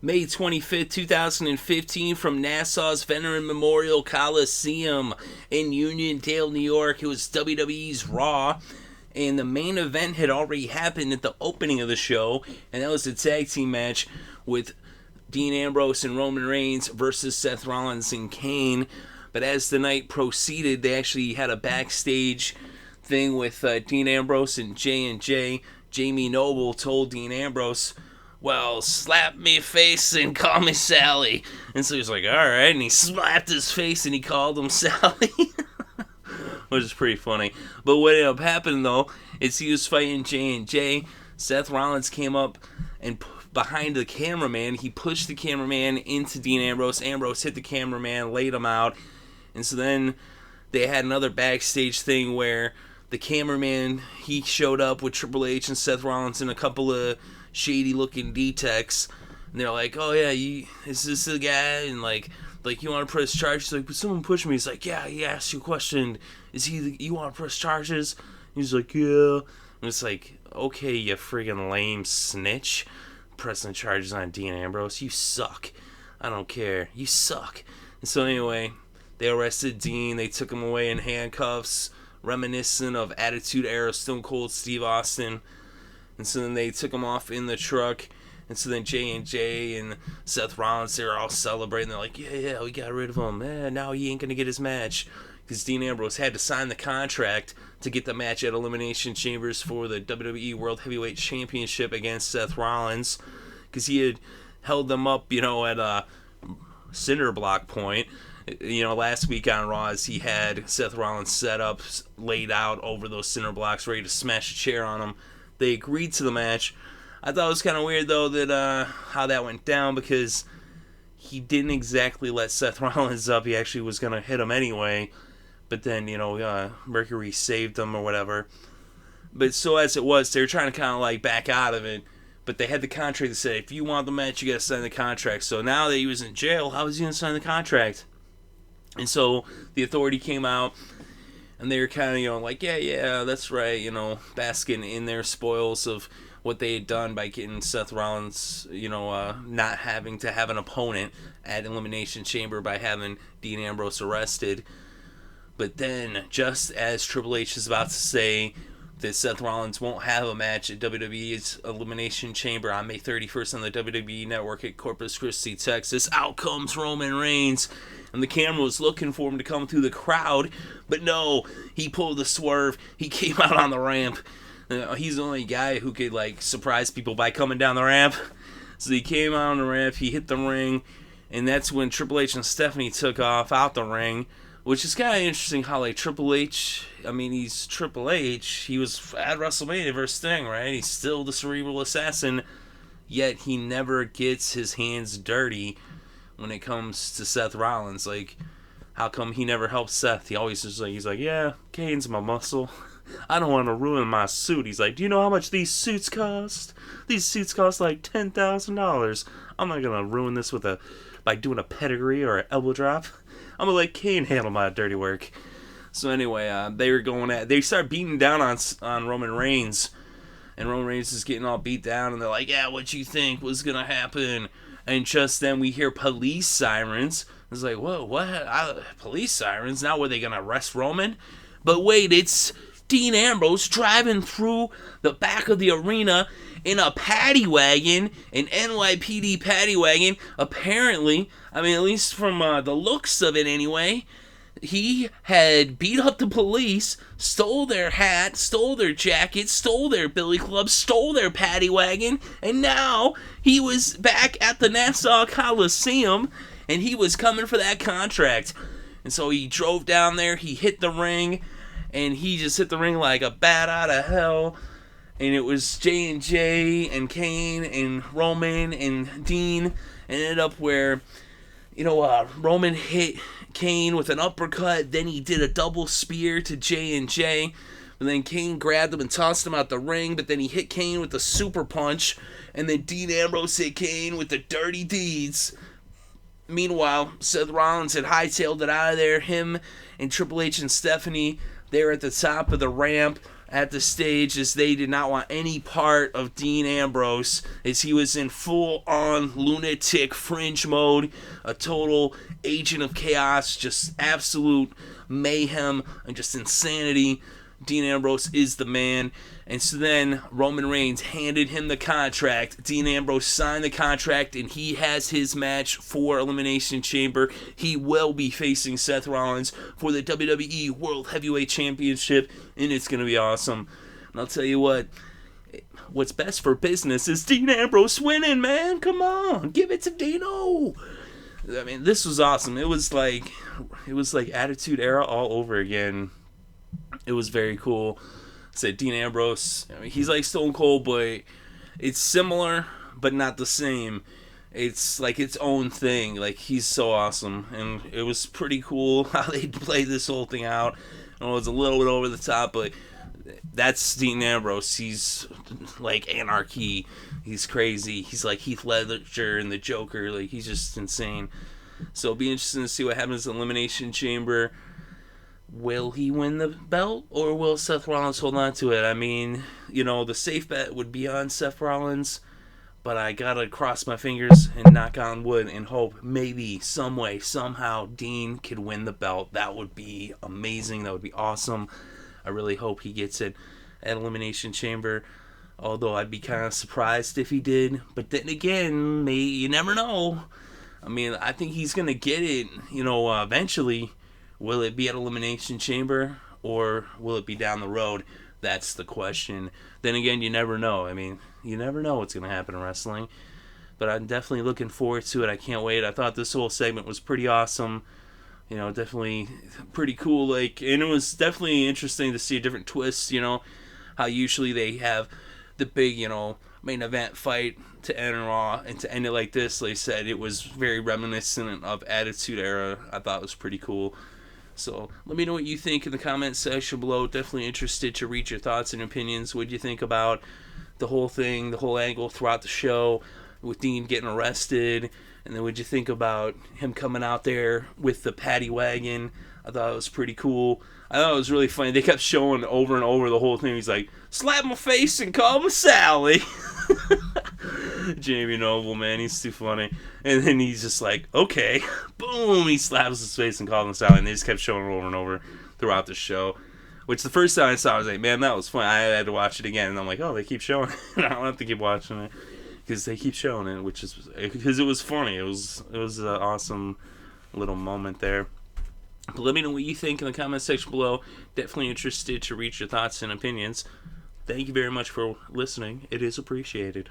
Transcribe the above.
May 25th, 2015, from Nassau's Veteran Memorial Coliseum in Uniondale, New York. It was WWE's Raw, and the main event had already happened at the opening of the show, and that was a tag team match with Dean Ambrose and Roman Reigns versus Seth Rollins and Kane. But as the night proceeded, they actually had a backstage thing with Dean Ambrose and J&J. Jamie Noble told Dean Ambrose, well, slap me face and call me Sally. And so he was like, alright, and he slapped his face and he called him Sally. Which is pretty funny. But what ended up happening, though, is he was fighting J&J. Seth Rollins came up and behind the cameraman, he pushed the cameraman into Dean Ambrose. Ambrose hit the cameraman, laid him out. And so then they had another backstage thing where the cameraman, he showed up with Triple H and Seth Rollins and a couple of shady-looking D-techs, and they're like, oh yeah, is this the guy? And like you want to press charges? Like, but someone pushed me. He's like, yeah, he asked you a question. Is you want to press charges? He's like, yeah. And it's like, okay, you friggin' lame snitch, pressing charges on Dean Ambrose. You suck. I don't care. You suck. And so anyway, they arrested Dean. They took him away in handcuffs, reminiscent of Attitude Era Stone Cold Steve Austin. And so then they took him off in the truck. And so then J&J and Seth Rollins, they were all celebrating. They're like, yeah, we got rid of him. Now he ain't going to get his match. Because Dean Ambrose had to sign the contract to get the match at Elimination Chambers for the WWE World Heavyweight Championship against Seth Rollins. Because he had held them up, at a cinder block point. Last week on Raw, as he had Seth Rollins set up, laid out over those cinder blocks, ready to smash a chair on him. They agreed to the match. I thought it was kind of weird, though, that how that went down, because he didn't exactly let Seth Rollins up. He actually was going to hit him anyway. But then, Mercury saved him or whatever. But so as it was, they were trying to kind of back out of it. But they had the contract that said, if you want the match, you got to sign the contract. So now that he was in jail, how was he going to sign the contract? And so the Authority came out. And they were kind of, yeah, that's right, basking in their spoils of what they had done by getting Seth Rollins, not having to have an opponent at Elimination Chamber by having Dean Ambrose arrested. But then, just as Triple H is about to say that Seth Rollins won't have a match at WWE's Elimination Chamber on May 31st on the WWE Network at Corpus Christi, Texas, out comes Roman Reigns. And the camera was looking for him to come through the crowd. But no, he pulled the swerve. He came out on the ramp. He's the only guy who could, surprise people by coming down the ramp. So he came out on the ramp. He hit the ring. And that's when Triple H and Stephanie took off out the ring. Which is kind of interesting how, Triple H, he's Triple H. He was at WrestleMania versus Sting, right? He's still the cerebral assassin. Yet he never gets his hands dirty when it comes to Seth Rollins. How come he never helps Seth? He always just he's like, yeah, Kane's my muscle. I don't want to ruin my suit. He's like, do you know how much these suits cost? These suits cost $10,000. I'm not going to ruin this by doing a pedigree or an elbow drop. I'm going to let Kane handle my dirty work. So anyway, they started beating down on Roman Reigns. And Roman Reigns is getting all beat down. And they're like, yeah, what you think was going to happen? And just then we hear police sirens. It's like, whoa, what? Police sirens? Now were they going to arrest Roman? But wait, it's Dean Ambrose driving through the back of the arena in a Paddy Wagon, an NYPD Paddy Wagon. Apparently, at least from the looks of it anyway, he had beat up the police, stole their hat, stole their jacket, stole their billy club, stole their Paddy Wagon, and now he was back at the Nassau Coliseum, and he was coming for that contract. And so he drove down there, he hit the ring, and he just hit the ring like a bat out of hell. And it was J&J and Kane and Roman and Dean. And it ended up where, Roman hit Kane with an uppercut. Then he did a double spear to J&J. And then Kane grabbed him and tossed him out the ring. But then he hit Kane with a super punch. And then Dean Ambrose hit Kane with the dirty deeds. Meanwhile, Seth Rollins had hightailed it out of there. Him and Triple H and Stephanie, they were at the top of the ramp at the stage, as they did not want any part of Dean Ambrose, as he was in full-on Lunatic Fringe mode, a total agent of chaos, just absolute mayhem and just insanity. Dean Ambrose is the man. And so then Roman Reigns handed him the contract. Dean Ambrose signed the contract, and he has his match for Elimination Chamber. He will be facing Seth Rollins for the WWE World Heavyweight Championship, and it's going to be awesome. And I'll tell you what's best for business is Dean Ambrose winning, man. Come on, give it to Dino. I mean, this was awesome. It was like Attitude Era all over again. It was very cool. Said Dean Ambrose, I mean, he's like Stone Cold, but it's similar, but not the same. It's like its own thing. Like, he's so awesome, and it was pretty cool how they played this whole thing out. It was a little bit over the top, but that's Dean Ambrose. He's like anarchy. He's crazy. He's like Heath Ledger and the Joker. Like, he's just insane. So it'll be interesting to see what happens in the Elimination Chamber. Will he win the belt, or will Seth Rollins hold on to it? I mean, the safe bet would be on Seth Rollins, but I gotta cross my fingers and knock on wood and hope maybe, some way, somehow, Dean could win the belt. That would be amazing. That would be awesome. I really hope he gets it at Elimination Chamber, although I'd be kind of surprised if he did. But then again, you never know. I mean, I think he's gonna get it, eventually. Will it be at Elimination Chamber, or will it be down the road? That's the question. Then again, you never know. I mean, you never know what's going to happen in wrestling. But I'm definitely looking forward to it. I can't wait. I thought this whole segment was pretty awesome. Definitely pretty cool. And it was definitely interesting to see a different twist, how usually they have the big, main event fight to end Raw, and to end it like this, like I said, it was very reminiscent of Attitude Era. I thought it was pretty cool. So let me know what you think in the comment section below. Definitely interested to read your thoughts and opinions. What do you think about the whole thing, the whole angle throughout the show with Dean getting arrested? And then what do you think about him coming out there with the Paddy Wagon? I thought it was pretty cool. I thought it was really funny. They kept showing over and over the whole thing. He's like, slap my face and call me Sally. Jamie Noble, man, he's too funny. And then he's just like, okay, boom, he slaps his face and calls him Sally. And they just kept showing it over and over throughout the show. Which the first time I saw, I was like, man, that was fun. I had to watch it again, and I'm like, oh, they keep showing it. I don't have to keep watching it because they keep showing it, because it was funny. It was an awesome little moment there. But let me know what you think in the comment section below. Definitely interested to read your thoughts and opinions. Thank you very much for listening. It is appreciated.